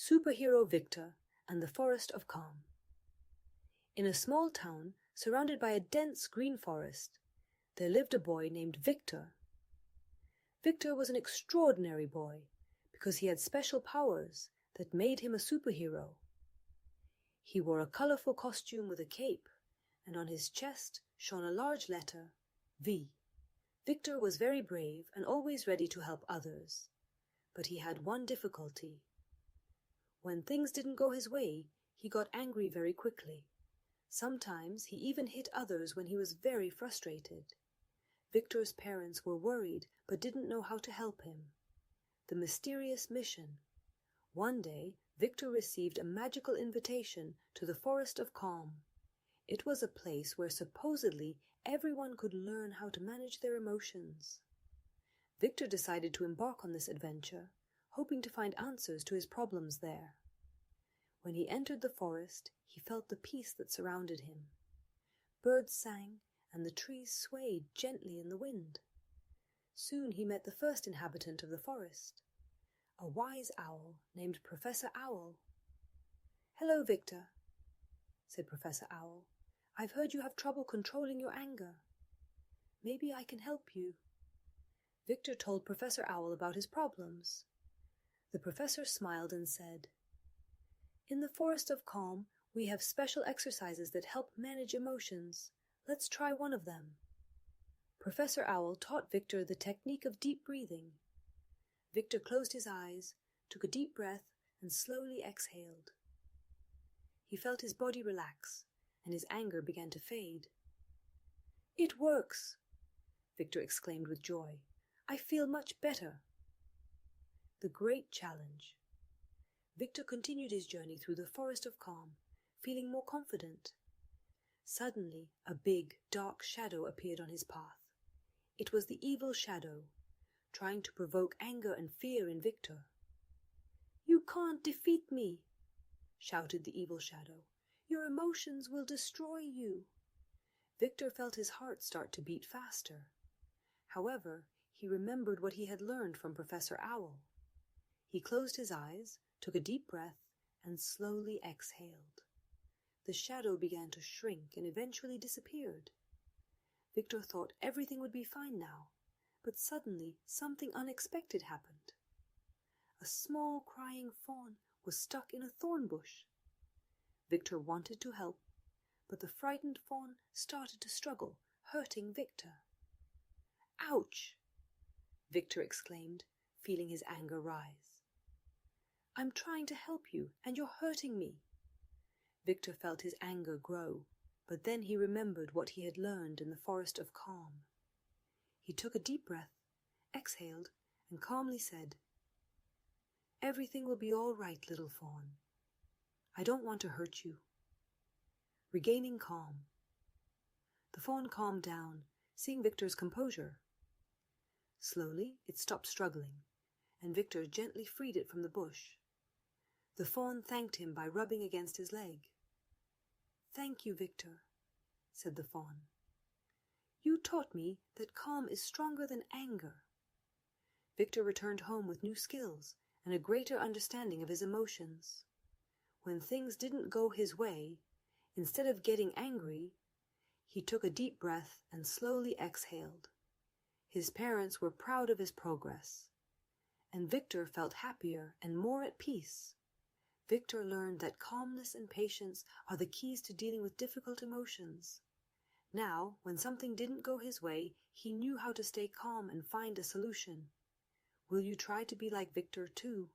Superhero Wiktor and the Forest of Calm. In a small town surrounded by a dense green forest, there lived a boy named Wiktor. Wiktor was an extraordinary boy because he had special powers that made him a superhero. He wore a colorful costume with a cape, and on his chest shone a large letter, V. Wiktor was very brave and always ready to help others, but he had one difficulty. When things didn't go his way, he got angry very quickly. Sometimes he even hit others when he was very frustrated. Wiktor's parents were worried but didn't know how to help him. The mysterious mission. One day, Wiktor received a magical invitation to the Forest of Calm. It was a place where supposedly everyone could learn how to manage their emotions. Wiktor decided to embark on this adventure, hoping to find answers to his problems there. When he entered the forest, he felt the peace that surrounded him. Birds sang, and the trees swayed gently in the wind. Soon he met the first inhabitant of the forest, a wise owl named Professor Owl. "Hello, Wiktor," said Professor Owl. "I've heard you have trouble controlling your anger. Maybe I can help you." Wiktor told Professor Owl about his problems. The professor smiled and said, "In the Forest of Calm, we have special exercises that help manage emotions. Let's try one of them." Professor Owl taught Wiktor the technique of deep breathing. Wiktor closed his eyes, took a deep breath, and slowly exhaled. He felt his body relax, and his anger began to fade. "It works!" Wiktor exclaimed with joy. "I feel much better." The Great Challenge. Wiktor continued his journey through the Forest of Calm, feeling more confident. Suddenly, a big, dark shadow appeared on his path. It was the evil shadow, trying to provoke anger and fear in Wiktor. "You can't defeat me," shouted the evil shadow. "Your emotions will destroy you." Wiktor felt his heart start to beat faster. However, he remembered what he had learned from Professor Owl. He closed his eyes, took a deep breath, and slowly exhaled. The shadow began to shrink and eventually disappeared. Wiktor thought everything would be fine now, but suddenly something unexpected happened. A small crying fawn was stuck in a thorn bush. Wiktor wanted to help, but the frightened fawn started to struggle, hurting Wiktor. "Ouch!" Wiktor exclaimed, feeling his anger rise. "I'm trying to help you, and you're hurting me." Wiktor felt his anger grow, but then he remembered what he had learned in the Forest of Calm. He took a deep breath, exhaled, and calmly said, "Everything will be all right, little fawn. I don't want to hurt you." Regaining calm. The fawn calmed down, seeing Wiktor's composure. Slowly it stopped struggling, and Wiktor gently freed it from the bush. The fawn thanked him by rubbing against his leg. "Thank you, Wiktor," said the fawn. "You taught me that calm is stronger than anger." Wiktor returned home with new skills and a greater understanding of his emotions. When things didn't go his way, instead of getting angry, he took a deep breath and slowly exhaled. His parents were proud of his progress, and Wiktor felt happier and more at peace. Wiktor learned that calmness and patience are the keys to dealing with difficult emotions. Now, when something didn't go his way, he knew how to stay calm and find a solution. Will you try to be like Wiktor too?